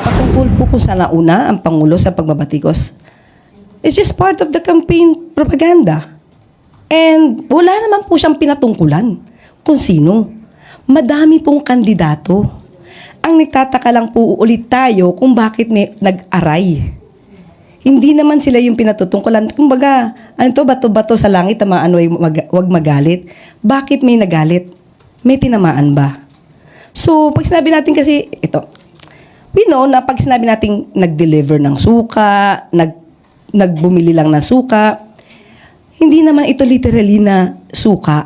Patungkol po kung saan nauna ang Pangulo sa pagbabatikos, it's just part of the campaign propaganda. And wala naman po siyang pinatungkulan kung sino. Madami pong kandidato. Ang nagtataka lang po ulit tayo kung bakit may nag-aray. Hindi naman sila yung pinatutungkulan. Kumbaga, ano to, bato-bato sa langit, tamaan, wag magalit. Bakit may nagalit? May tinamaan ba? So, pag sinabi natin kasi, ito, we know na pag sinabi natin nag-deliver ng suka, nagbumili lang ng suka, hindi naman ito literally na suka.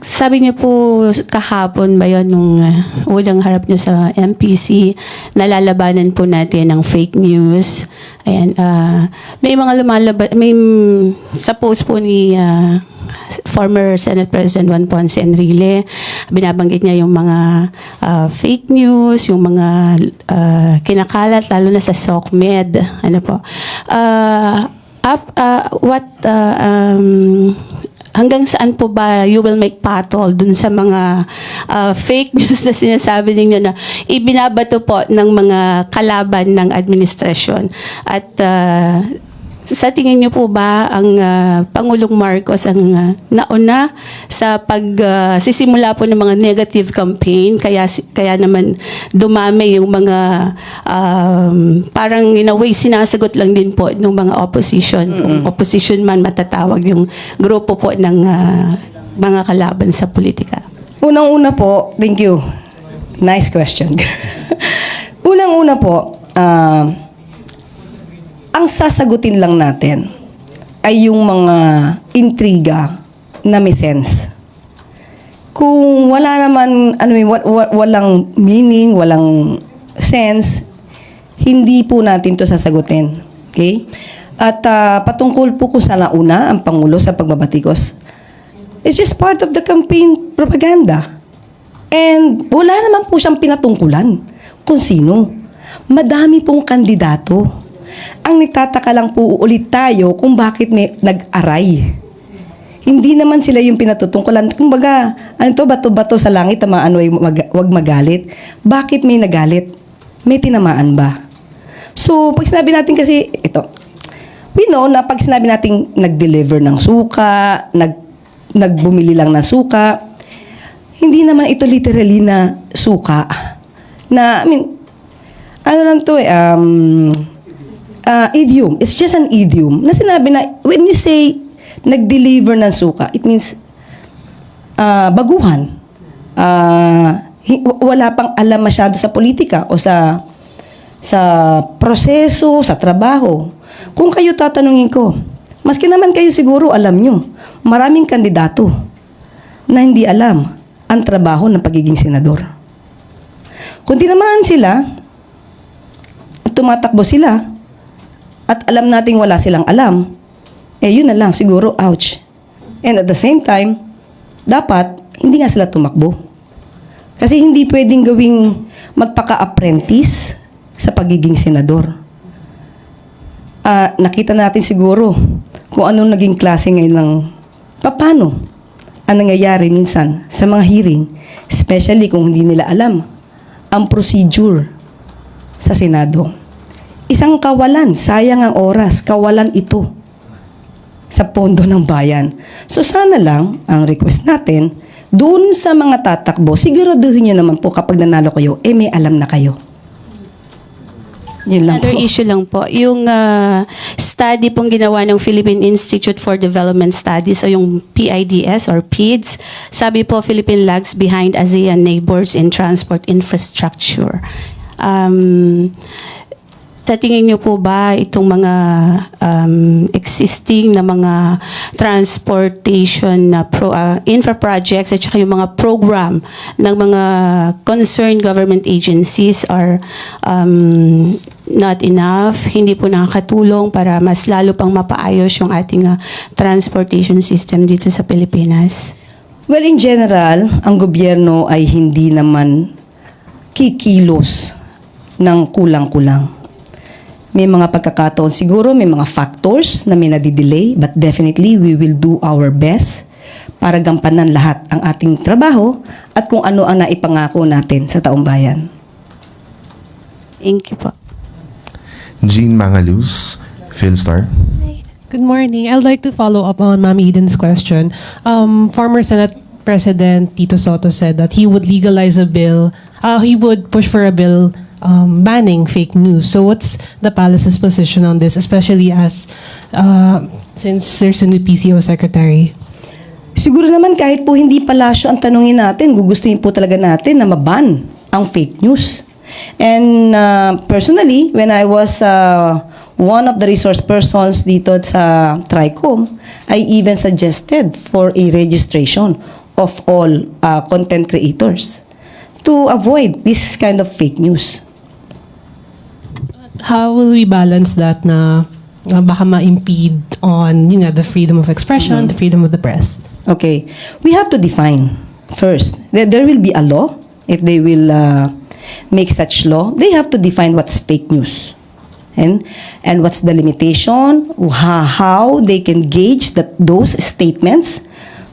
Sabi niyo po kahapon ba yun nung unang harap niyo sa MPC, nalalabanan po natin ng fake news. Ayan, may mga may sa post po ni former Senate President Juan Ponce Enrile, binabanggit niya yung mga fake news, yung mga kinakalat lalo na sa SOCMED. Ano po? Hanggang saan po ba you will make patol dun sa mga fake news na sinasabi ninyo na ibinabato po ng mga kalaban ng administrasyon? At sa tingin niyo po ba ang Pangulong Marcos ang nauna sa sisimula po ng mga negative campaign, kaya naman dumami yung mga parang in a way sinasagot lang din po ng mga opposition, kung opposition man matatawag yung grupo po ng mga kalaban sa politika? Unang-una po, thank you. Nice question. Unang-una po, ang sasagutin lang natin ay yung mga intriga na may sense. Kung wala naman, walang meaning, walang sense, hindi po natin to sasagutin. Okay? At patungkol po kung saan nauna ang Pangulo sa pagbabatikos, it's just part of the campaign propaganda. And wala naman po siyang pinatungkulan kung sino. Madami pong kandidato. Ang nagtataka lang po ulit tayo kung bakit may nag-aray. Hindi naman sila yung pinatutungkulan. Kumbaga, ano to, bato-bato sa langit, tamaan, wag magalit. Bakit may nagalit? May tinamaan ba? So, pag sinabi natin kasi, ito, we know na pag sinabi natin nag-deliver ng suka, nagbumili lang ng suka, hindi naman ito literally na suka. Na, ano lang to idiom. It's just an idiom. Na sinabi na, when you say nag-deliver ng suka, it means baguhan. Wala pang alam masyado sa politika o sa proseso, sa trabaho. Kung kayo tatanungin ko, maski naman kayo siguro alam nyo, maraming kandidato na hindi alam ang trabaho ng pagiging senador. Kung tinamaan sila, at tumatakbo sila, at alam nating wala silang alam, yun na lang, siguro, ouch. And at the same time, dapat, hindi nga sila tumakbo. Kasi hindi pwedeng gawing magpaka-apprentice sa pagiging senador. Nakita natin siguro kung anong naging klase ngayon ng paano ang nangyayari minsan sa mga hearing, especially kung hindi nila alam ang procedure sa Senado. Isang kawalan, sayang ang oras, kawalan ito sa pondo ng bayan. So sana lang, ang request natin, doon sa mga tatakbo, siguraduhin nyo naman po kapag nanalo kayo, may alam na kayo. Yun lang Another po. issue lang po, yung study pong ginawa ng Philippine Institute for Development Studies o yung PIDS or PIDS, sabi po Philippine lags behind ASEAN neighbors in transport infrastructure. Sa tingin niyo po ba itong mga existing na mga transportation na infra projects at saka yung mga program ng mga concerned government agencies are not enough, hindi po nakakatulong para mas lalo pang mapaayos yung ating transportation system dito sa Pilipinas? Well, in general, ang gobyerno ay hindi naman kikilos ng kulang-kulang. May mga pagkakataon siguro, may mga factors na may nadidelay, but definitely we will do our best para gampanan lahat ang ating trabaho at kung ano ang naipangako natin sa taong bayan. Thank you po. Jean Mangaluz, Philstar. Good morning. I'd like to follow up on Ma'am Eden's question. Former Senate President Tito Soto said that he would legalize a bill, he would push for a bill banning fake news. So what's the palace's position on this, especially as since there's a new PCO secretary? Siguro naman kahit po hindi palasyo ang tanungin natin, gugustuhin po talaga natin na maban ang fake news. And personally, when I was one of the resource persons dito sa TRICOM, I even suggested for a registration of all content creators to avoid this kind of fake news. How will we balance that na baka ma-impede on the freedom of expression, the freedom of the press? Okay, we have to define first. There will be a law. If they will make such law, they have to define what's fake news. And what's the limitation, how they can gauge that those statements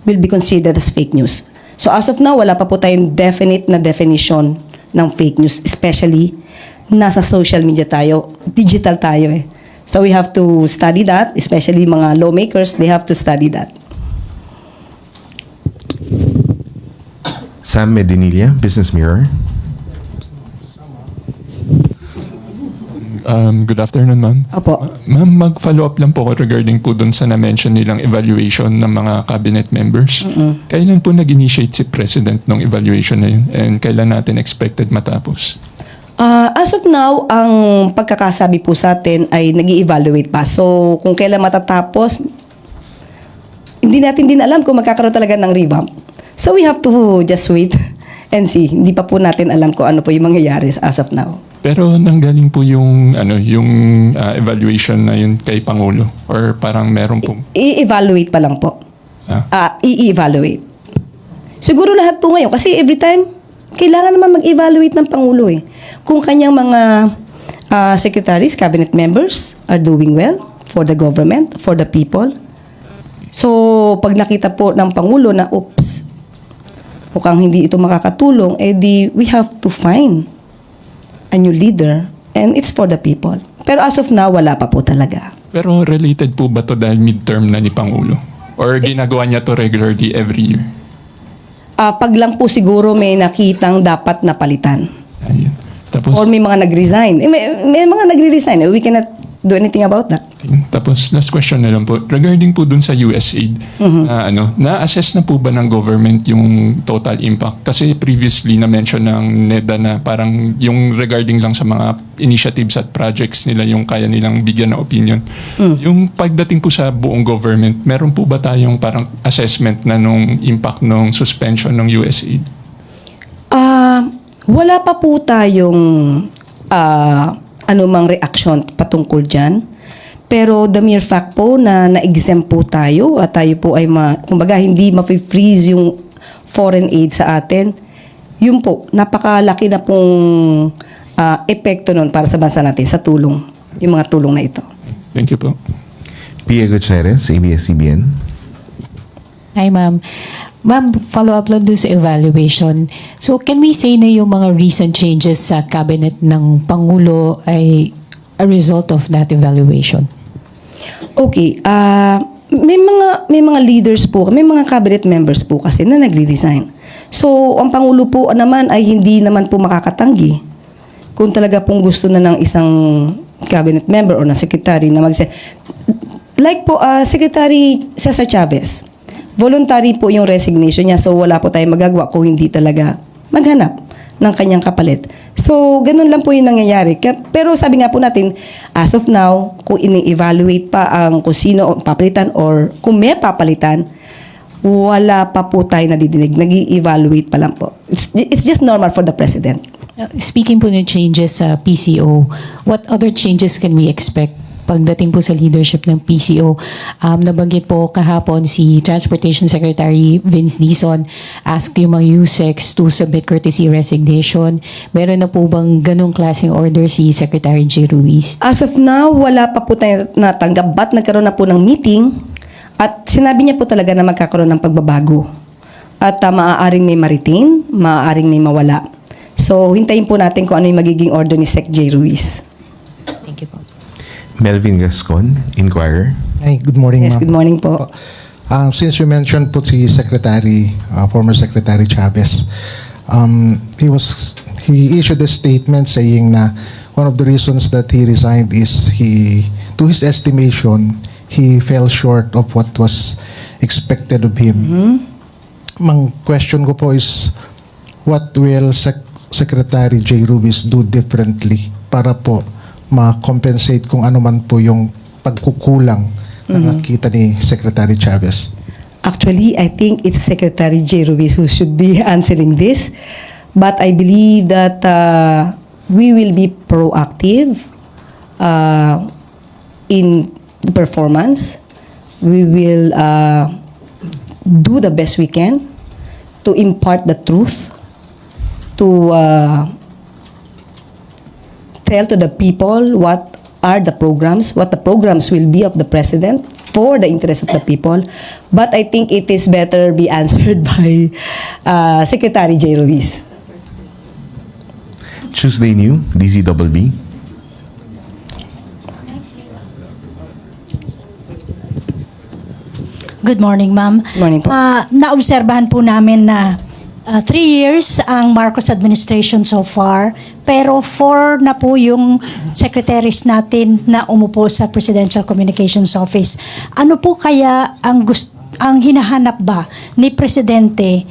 will be considered as fake news. So as of now, wala pa po tayong definite na definition ng fake news, especially nasa social media tayo, digital tayo eh. So we have to study that, especially mga lawmakers, they have to study that. Sam Medinilla, Business Mirror. Good afternoon, ma'am. Opo. Ma'am, mag-follow up lang po ako regarding po dun sa na-mention nilang evaluation ng mga cabinet members. Kailan po nag-initiate si President ng evaluation na yun? And kailan natin expected matapos? As of now, ang pagkakasabi po sa atin ay nag-i-evaluate pa. So, kung kailan matatapos, hindi natin din alam kung magkakaroon talaga ng revamp. So, we have to just wait and see. Hindi pa po natin alam kung ano po yung mangyayari as of now. Pero nanggaling po yung evaluation na yun kay Pangulo or parang meron pong I-evaluate pa lang po. I-evaluate. Siguro lahat po ngayon kasi every time kailangan naman mag-evaluate ng Pangulo eh. Kung kanyang mga secretaries, cabinet members are doing well for the government, for the people. So, pag nakita po ng Pangulo na oops, mukhang hindi ito makakatulong, we have to find a new leader and it's for the people. Pero as of now, wala pa po talaga. Pero related po ba to dahil midterm na ni Pangulo? Or ginagawa niya to regularly every year? Pag lang po siguro may nakitang dapat napalitan. Ayun. Tapos, Or may mga nag-resign. May mga nagre-resign. We cannot do anything about that. tapos last question na lang po. Regarding po dun sa USAID, na-assess na po ba ng government yung total impact? Kasi previously na-mention ng NEDA na parang yung regarding lang sa mga initiatives at projects nila yung kaya nilang bigyan na opinion. Yung pagdating po sa buong government, meron po ba tayong parang assessment na nung impact nung suspension ng USAID? Wala pa po tayong anumang reaksyon patungkol dyan. Pero the mere fact po na na-exempt po tayo at tayo po ay kumbaga hindi ma-freeze yung foreign aid sa atin, yun po, napakalaki na pong epekto nun para sa bansa natin sa tulong, yung mga tulong na ito. Thank you po. Pia Gutierrez, ABS-CBN. Hi, ma'am. Ma'am, follow-up lang doon sa evaluation. So, can we say na yung mga recent changes sa cabinet ng Pangulo ay a result of that evaluation? Okay, may mga leaders po, may mga cabinet members po kasi na nagre-resign. So, ang Pangulo po naman ay hindi naman po makakatanggi kung talaga pong gusto na ng isang cabinet member or na secretary na like po, Secretary Cesar Chavez, voluntary po yung resignation niya, so wala po tayong magagawa kung hindi talaga maghanap ng kanyang kapalit. So, ganun lang po yung nangyayari. Pero sabi nga po natin, as of now, kung ini-evaluate pa ang kung sino papalitan or kung may papalitan, wala pa po tayo nadidinig. Nag-i-evaluate pa lang po. It's just normal for the President. Speaking po ng changes sa PCO, what other changes can we expect pagdating po sa leadership ng PCO? Nabanggit po kahapon si Transportation Secretary Vince Dizon ask yung mga USECs to submit courtesy resignation. Meron na po bang ganong klaseng order si Secretary J. Ruiz? As of now, wala pa po tayo natanggap but nagkaroon na po ng meeting At sinabi niya po talaga na magkakaroon ng pagbabago. At maaaring may ma-retain, maaaring may mawala. So, hintayin po natin kung ano yung magiging order ni Sec. J. Ruiz. Thank you po. Melvin Gascon, Inquirer. Hi, good morning, Yes, ma'am. good morning po. Since you mentioned po si Secretary, former Secretary Chavez, he issued a statement saying na one of the reasons that he resigned is to his estimation, he fell short of what was expected of him. Mang question ko po is, what will Secretary J. Ruiz do differently para po ma-compensate kung ano man po yung pagkukulang na nakita ni Secretary Chavez? Actually, I think it's Secretary J. Ruiz who should be answering this. But I believe that we will be proactive in the performance. We will do the best we can to impart the truth, to tell to the people what are the programs, what the programs will be of the President for the interest of the people. But I think it is better be answered by Secretary J. Ruiz. Tuesday New, DZBB. Good morning, ma'am. Morning po. Naobserbahan po namin na 3 years ang Marcos administration so far, pero 4 na po yung secretaries natin na umupo sa Presidential Communications Office. Ano po kaya ang hinahanap ba ni Presidente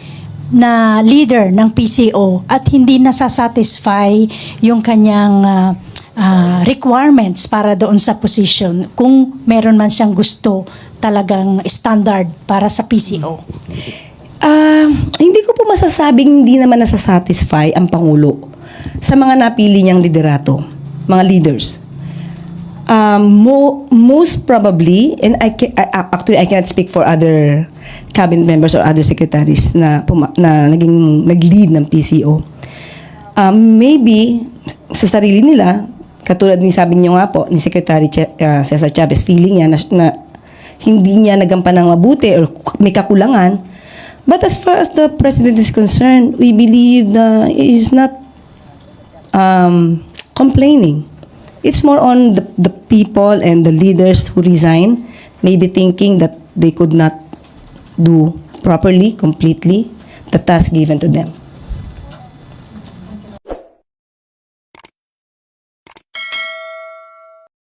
na leader ng PCO at hindi nasasatisfy yung kanyang requirements para doon sa position kung meron man siyang gusto talagang standard para sa PCO? Hindi ko po masasabing hindi naman nasasatisfy ang Pangulo sa mga napili niyang liderato, mga leaders. Most probably, and actually I cannot speak for other cabinet members or other secretaries na naging nag-lead ng PCO. Maybe sa sarili nila, katulad ni sabi niyo nga po ni Secretary Cesar Chavez, feeling niya na hindi niya nagampan ng mabuti or may kakulangan. But as far as the President is concerned, we believe that he is not complaining. It's more on the people and the leaders who resign, maybe thinking that they could not do properly, completely, the task given to them.